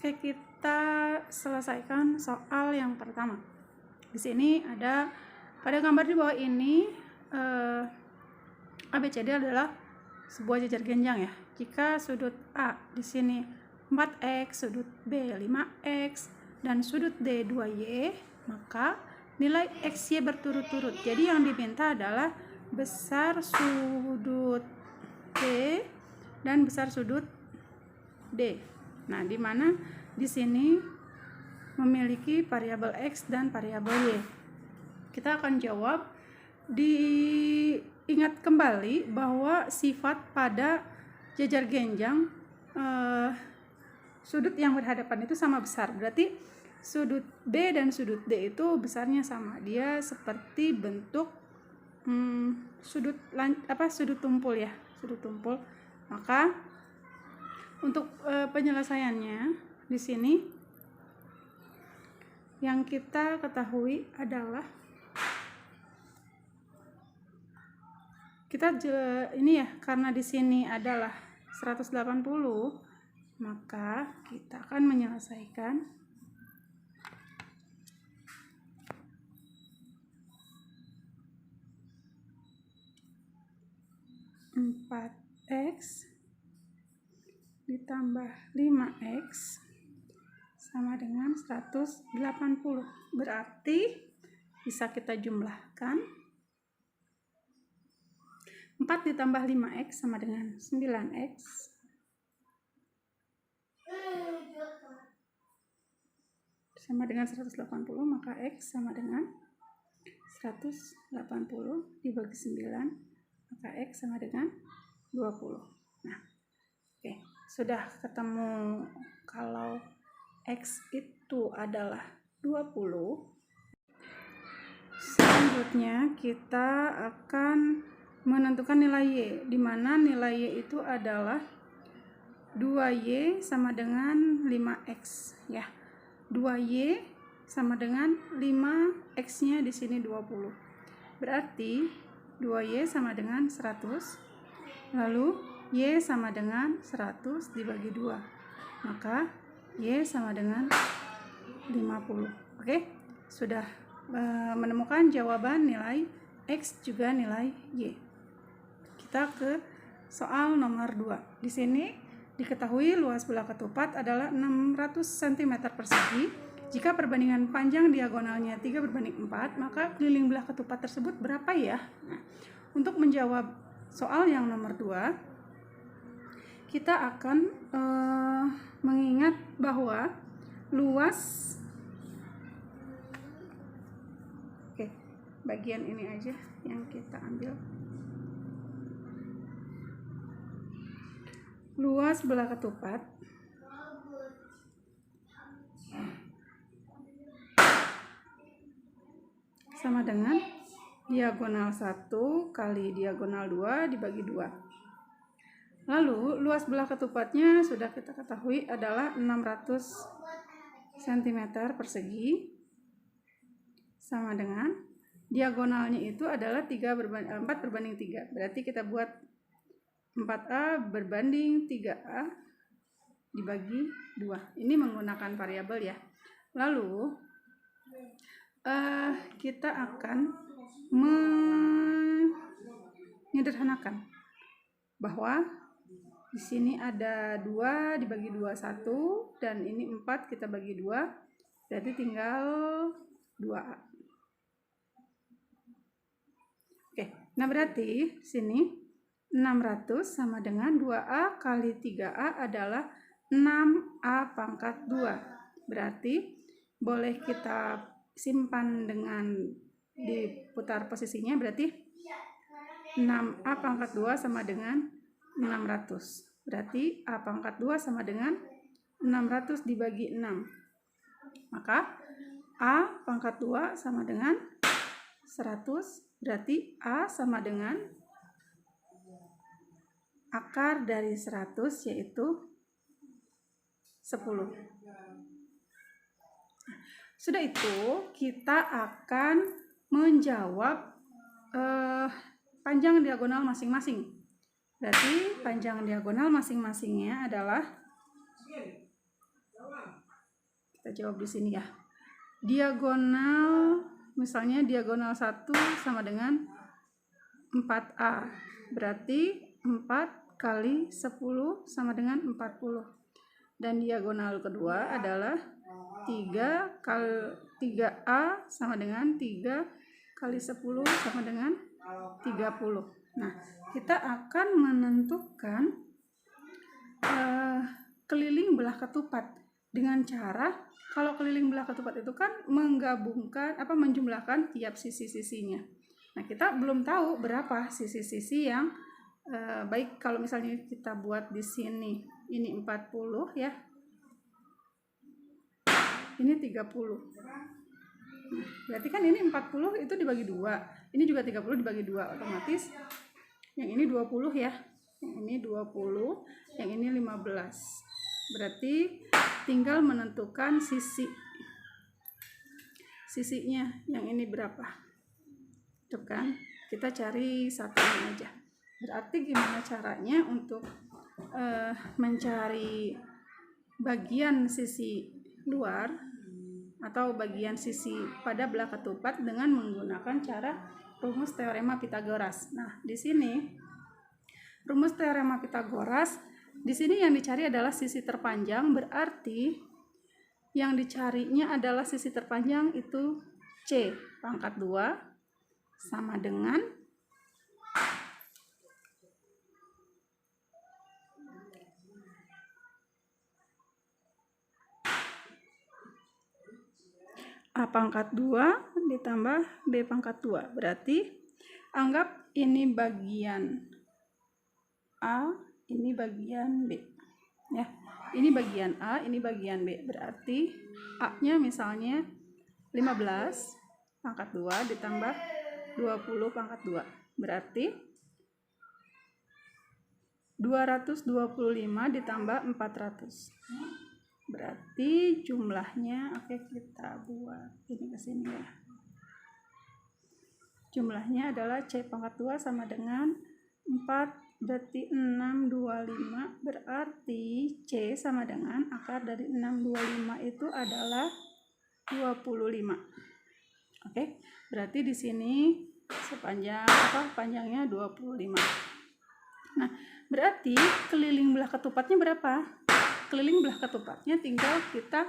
Oke, kita selesaikan soal yang pertama. Di sini ada pada gambar di bawah ini ABCD adalah sebuah jajar genjang ya. Jika sudut A di sini 4x, sudut B 5x, dan sudut D 2y, maka nilai xy berturut-turut. Jadi yang diminta adalah besar sudut B dan besar sudut D. Nah, di mana di sini memiliki variabel x dan variabel y. Kita akan jawab. Diingat kembali bahwa sifat pada jajar genjang sudut yang berhadapan itu sama besar. Berarti sudut B dan sudut D itu besarnya sama. Dia seperti bentuk sudut tumpul ya, sudut tumpul. Maka untuk penyelesaiannya di sini yang kita ketahui adalah ini ya, karena di sini adalah 180, maka kita akan menyelesaikan 4x ditambah 5x sama dengan 180. Berarti bisa kita jumlahkan 4 ditambah 5x sama dengan 9x sama dengan 180, maka x sama dengan 180 dibagi 9, maka x sama dengan 20. Nah, oke, sudah ketemu kalau x itu adalah 20. Selanjutnya kita akan menentukan nilai y, di mana nilai y itu adalah 2y sama dengan 5x ya. 2y sama dengan 5x nya di sini 20. Berarti 2y sama dengan 100. Lalu y sama dengan 100 dibagi 2. Maka y sama dengan 50. Oke, sudah menemukan jawaban nilai x juga nilai y. Kita ke soal nomor 2. Di sini diketahui luas belah ketupat adalah 600 cm persegi. Jika perbandingan panjang diagonalnya 3/4, maka keliling belah ketupat tersebut berapa ya? Nah, untuk menjawab soal yang nomor 2, kita akan mengingat bahwa luas, oke, bagian ini aja yang kita ambil. Luas belah ketupat sama dengan diagonal 1 kali diagonal 2 dibagi 2. Lalu luas belah ketupatnya sudah kita ketahui adalah 600 cm persegi sama dengan diagonalnya itu adalah 4/3. Berarti kita buat 4a berbanding 3a dibagi 2. Ini menggunakan variabel ya. Lalu kita akan menyederhanakan bahwa di sini ada 2 dibagi 2 1, dan ini 4 kita bagi 2, berarti tinggal 2a. Oke, nah berarti sini 600 sama dengan 2a kali 3a adalah 6a pangkat 2. Berarti boleh kita simpan dengan diputar posisinya, berarti 6a pangkat 2 sama dengan 600. Berarti a pangkat 2 sama dengan 600 dibagi 6. Maka a pangkat 2 sama dengan 100. Berarti a sama dengan akar dari 100, yaitu 10. Sudah itu kita akan menjawab panjang diagonal masing-masing. Berarti panjang diagonal masing-masingnya adalah Kita jawab di sini ya. Diagonal, misalnya diagonal 1 sama dengan 4A. Berarti 4 kali 10 sama dengan 40. Dan diagonal kedua adalah 3A sama dengan 3 kali 10 sama dengan 30. Nah, kita akan menentukan keliling belah ketupat dengan cara, kalau keliling belah ketupat itu kan menggabungkan menjumlahkan tiap sisi-sisinya. Nah, kita belum tahu berapa sisi-sisi yang baik kalau misalnya kita buat di sini ini 40 ya. Ini 30. Nah, berarti kan ini 40 itu dibagi 2. Ini juga 30 dibagi 2, otomatis yang ini 20 ya. Yang ini 20, yang ini 15. Berarti tinggal menentukan sisinya yang ini berapa. Tuh kan, kita cari satunya aja. Berarti gimana caranya untuk mencari bagian sisi luar atau bagian sisi pada belah ketupat dengan menggunakan cara rumus teorema Pitagoras. Nah, di sini rumus teorema Pitagoras, di sini yang dicari adalah sisi terpanjang, berarti yang dicarinya adalah sisi terpanjang itu C pangkat 2 sama dengan A pangkat 2 ditambah B pangkat 2. Berarti anggap ini bagian A, ini bagian B. Ya, ini bagian A, ini bagian B. Berarti A-nya misalnya 15 pangkat 2 ditambah 20 pangkat 2. Berarti 225 ditambah 400. Berarti jumlahnya, oke, kita buat ini ke sini ya. Jumlahnya adalah C pangkat 2 sama dengan 4, berarti 625. Berarti C sama dengan akar dari 625 itu adalah 25. Oke, berarti di sini panjangnya 25. Nah, berarti keliling belah ketupatnya berapa? Keliling belah ketupatnya tinggal kita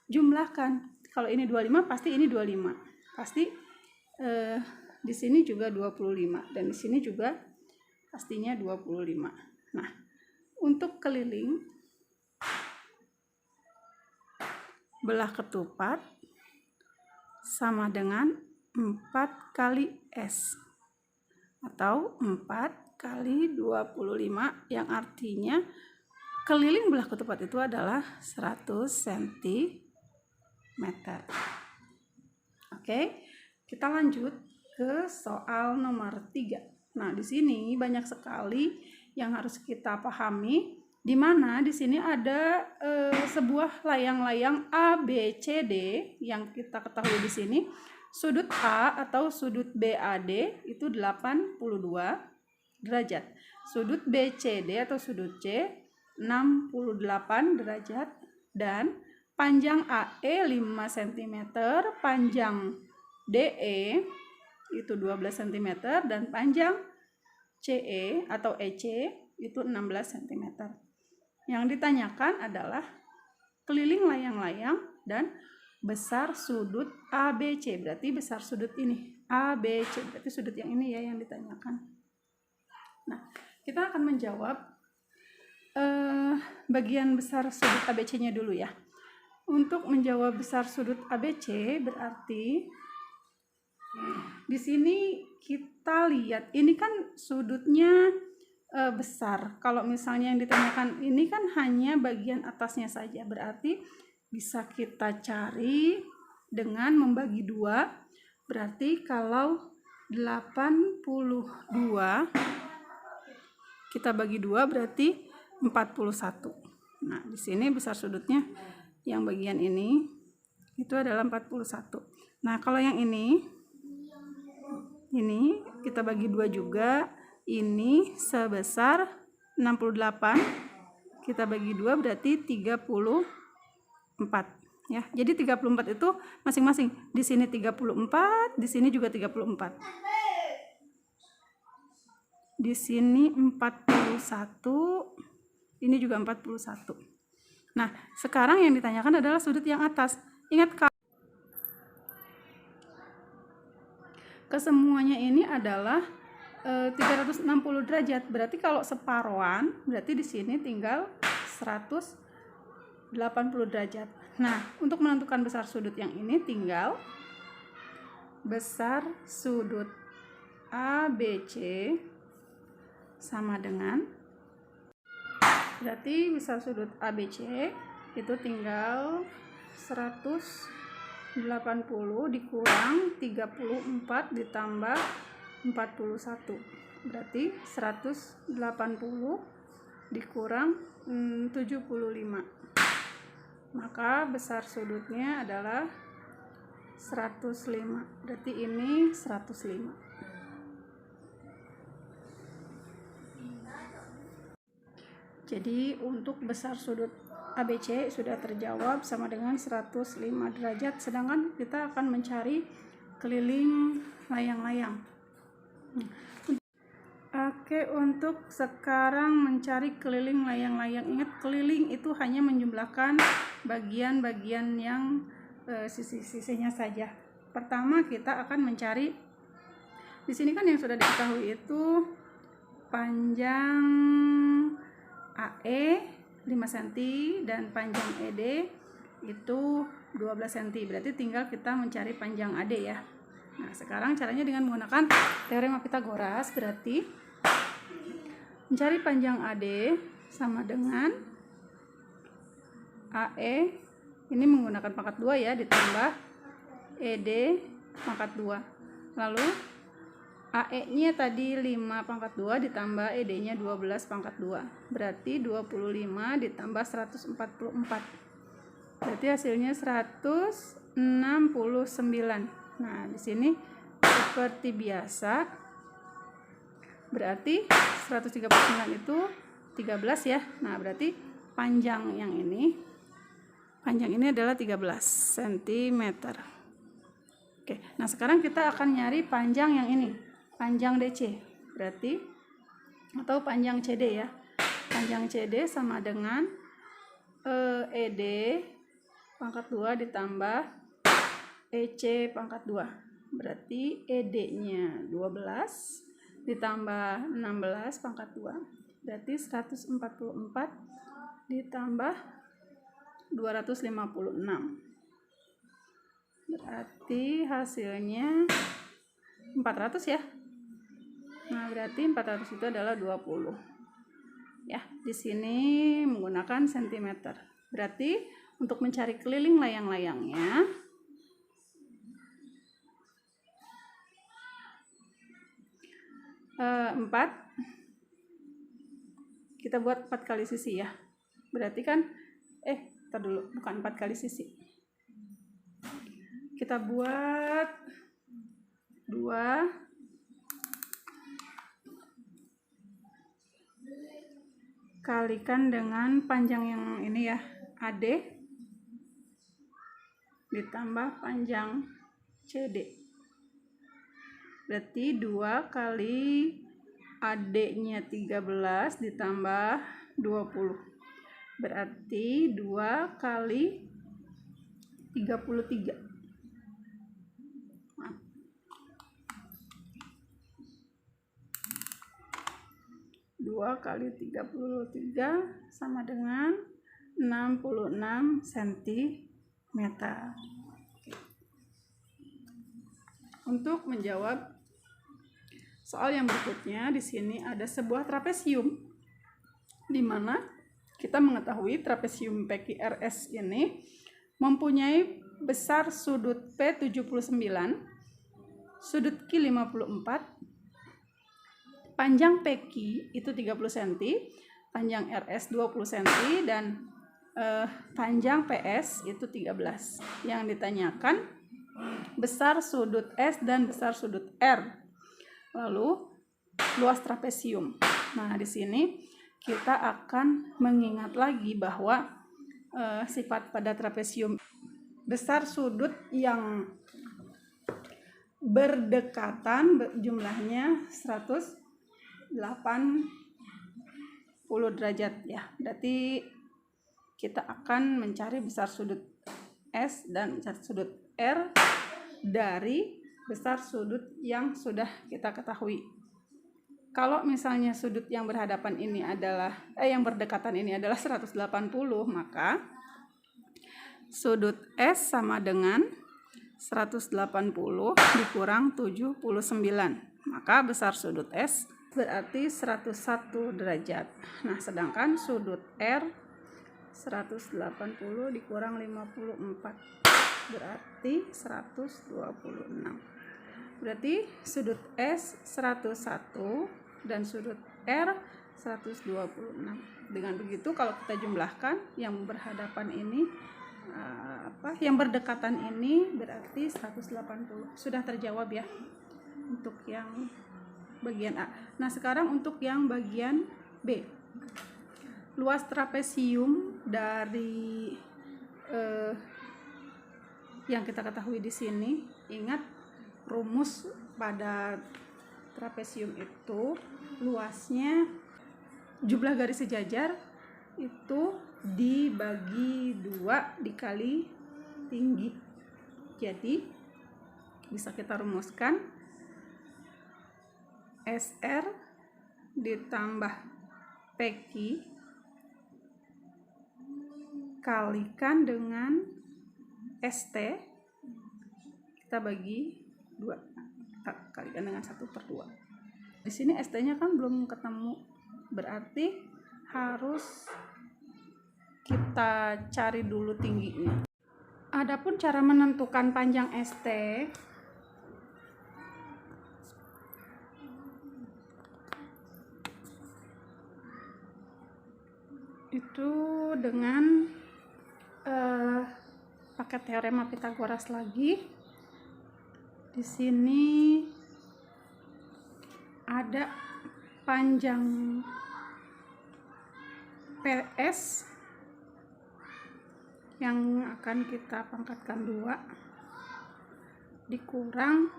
jumlahkan. Kalau ini 25 pasti ini 25. Pasti di sini juga 25 dan di sini juga pastinya 25. Nah, untuk keliling belah ketupat sama dengan 4 kali S atau 4 kali 25, yang artinya keliling belah ketupat itu adalah 100 cm. Oke, kita lanjut ke soal nomor 3. Nah, di sini banyak sekali yang harus kita pahami, di mana di sini ada sebuah layang-layang ABCD yang kita ketahui di sini. Sudut A atau sudut BAD itu 82 derajat. Sudut BCD atau sudut C 68 derajat, dan panjang AE 5 cm, panjang DE itu 12 cm, dan panjang CE atau EC itu 16 cm. Yang ditanyakan adalah keliling layang-layang dan besar sudut ABC. Berarti besar sudut ini ABC, berarti sudut yang ini ya yang ditanyakan. Nah, kita akan menjawab bagian besar sudut ABC-nya dulu ya. Untuk menjawab besar sudut ABC berarti di sini kita lihat ini kan sudutnya besar. Kalau misalnya yang ditanyakan ini kan hanya bagian atasnya saja, berarti bisa kita cari dengan membagi 2. Berarti kalau 82 kita bagi 2 berarti 41. Nah, di sini besar sudutnya yang bagian ini itu adalah 41. Nah, kalau yang ini kita bagi 2 juga, ini sebesar 68. Kita bagi 2 berarti 34. ya. Jadi 34 itu masing-masing. Di sini 34, di sini juga 34. Di sini 41, ini juga 41. Nah, sekarang yang ditanyakan adalah sudut yang atas. Ingat, kesemuanya ini adalah 360 derajat. Berarti kalau separuhan, berarti di sini tinggal 180 derajat. Nah, untuk menentukan besar sudut yang ini tinggal besar sudut ABC sama dengan, berarti besar sudut ABC itu tinggal 180 dikurang 34 ditambah 41, berarti 180 dikurang 75, maka besar sudutnya adalah 105. Berarti ini 105. Jadi untuk besar sudut ABC sudah terjawab sama dengan 105 derajat, sedangkan kita akan mencari keliling layang-layang. Oke, untuk sekarang mencari keliling layang-layang. Ingat, keliling itu hanya menjumlahkan bagian-bagian yang sisi-sisinya saja. Pertama kita akan mencari, di sini kan yang sudah diketahui itu panjang AE 5 cm dan panjang ED itu 12 cm. Berarti tinggal kita mencari panjang AD ya. Nah, sekarang caranya dengan menggunakan teorema Pythagoras. Berarti mencari panjang AD sama dengan AE, ini menggunakan pangkat 2 ya, ditambah ED pangkat 2. Lalu AE nya tadi 5 pangkat 2 ditambah ED nya 12 pangkat 2, berarti 25 ditambah 144, berarti hasilnya 169. Nah, di sini seperti biasa, berarti 139 itu 13 ya. Nah, berarti panjang ini adalah 13 cm. Oke, nah sekarang kita akan nyari panjang yang ini, panjang DC, berarti atau panjang CD ya. Panjang CD sama dengan ED pangkat 2 ditambah EC pangkat 2, berarti ED nya 12 ditambah 16 pangkat 2, berarti 144 ditambah 256, berarti hasilnya 400 ya. Nah, berarti 400 itu adalah 20 ya. Di sini menggunakan cm. Berarti untuk mencari keliling layang-layangnya, kita buat 4 kali sisi ya. Berarti kan bukan 4 kali sisi. Kita buat 2 kalikan dengan panjang yang ini ya, AD ditambah panjang CD, berarti 2 kali AD nya 13 ditambah 20, berarti 2 kali 33. 2 kali 33 sama dengan 66 cm. Untuk menjawab soal yang berikutnya, di sini ada sebuah trapesium, di mana kita mengetahui trapesium PQRS ini mempunyai besar sudut P 79, sudut Q 54, panjang PQ itu 30 cm, panjang RS 20 cm, dan panjang PS itu 13. Yang ditanyakan besar sudut S dan besar sudut R. Lalu luas trapesium. Nah, di sini kita akan mengingat lagi bahwa sifat pada trapesium besar sudut yang berdekatan jumlahnya 180 derajat ya. Berarti kita akan mencari besar sudut S dan besar sudut R dari besar sudut yang sudah kita ketahui. Kalau misalnya sudut yang berhadapan ini adalah yang berdekatan ini adalah 180, maka sudut S sama dengan 180 dikurang 79. Maka besar sudut S berarti 101 derajat. Nah, sedangkan sudut R 180 dikurang 54 berarti 126. Berarti sudut S 101 dan sudut R 126. Dengan begitu kalau kita jumlahkan yang berhadapan ini yang berdekatan ini berarti 180. Sudah terjawab ya untuk yang bagian A. Nah, sekarang untuk yang bagian B. Luas trapesium dari yang kita ketahui di sini, ingat rumus pada trapesium itu luasnya jumlah garis sejajar itu dibagi 2 dikali tinggi. Jadi bisa kita rumuskan SR ditambah PQ kalikan dengan ST, kita bagi 2, kita kalikan dengan 1/2. Di sini ST-nya kan belum ketemu, berarti harus kita cari dulu tingginya. Adapun cara menentukan panjang ST itu dengan pakai teorema Pythagoras lagi. Di sini ada panjang PS yang akan kita pangkatkan 2 dikurang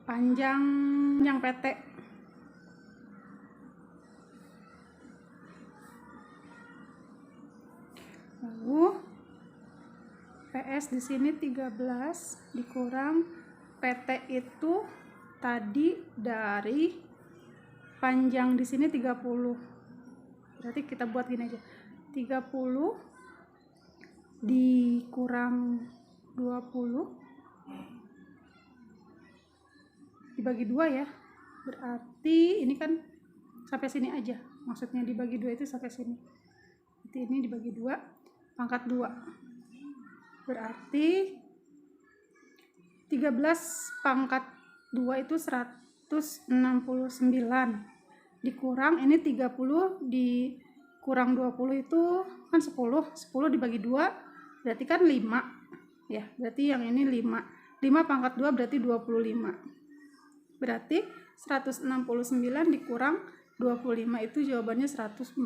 panjang PT. Lalu PS di sini 13 dikurang PT itu tadi dari panjang di sini 30. Berarti kita buat gini aja. 30 dikurang 20 dibagi 2 ya. Berarti ini kan sampai sini aja. Maksudnya dibagi 2 itu sampai sini. Berarti ini dibagi 2 pangkat 2. Berarti 13 pangkat 2 itu 169 dikurang ini 30 dikurang 20 itu kan 10 dibagi 2 berarti kan 5 ya. Berarti yang ini 5 pangkat 2 berarti 25. Berarti 169 dikurang 25 itu jawabannya 144.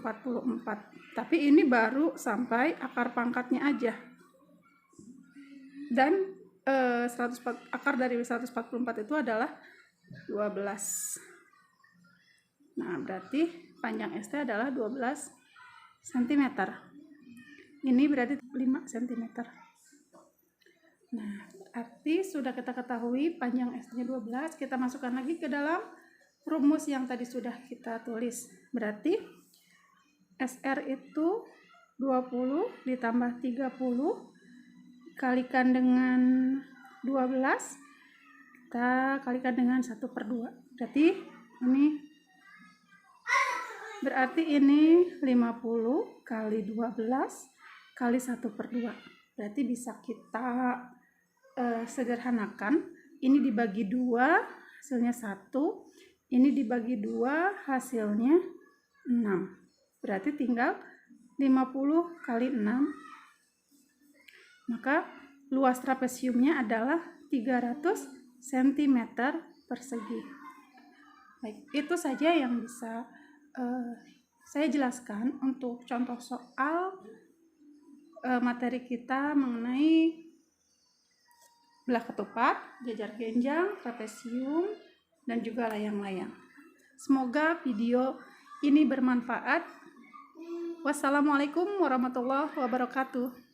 Tapi ini baru sampai akar pangkatnya aja. Dan akar dari 144 itu adalah 12. Nah, berarti panjang ST adalah 12 cm. Ini berarti 5 cm. Nah, berarti sudah kita ketahui panjang ST-nya 12. Kita masukkan lagi ke dalam rumus yang tadi sudah kita tulis. Berarti SR itu 20 ditambah 30 kalikan dengan 12, kita kalikan dengan 1/2. Berarti ini 50 kali 12 kali 1/2. Berarti bisa kita sederhanakan. Ini dibagi 2 hasilnya 1, ini dibagi 2 hasilnya 6. Berarti tinggal 50 kali 6. Maka luas trapesiumnya adalah 300 cm persegi. Baik, itu saja yang bisa saya jelaskan untuk contoh soal materi kita mengenai belah ketupat, jajar genjang, trapesium, dan juga layang-layang. Semoga video ini bermanfaat. Wassalamualaikum warahmatullahi wabarakatuh.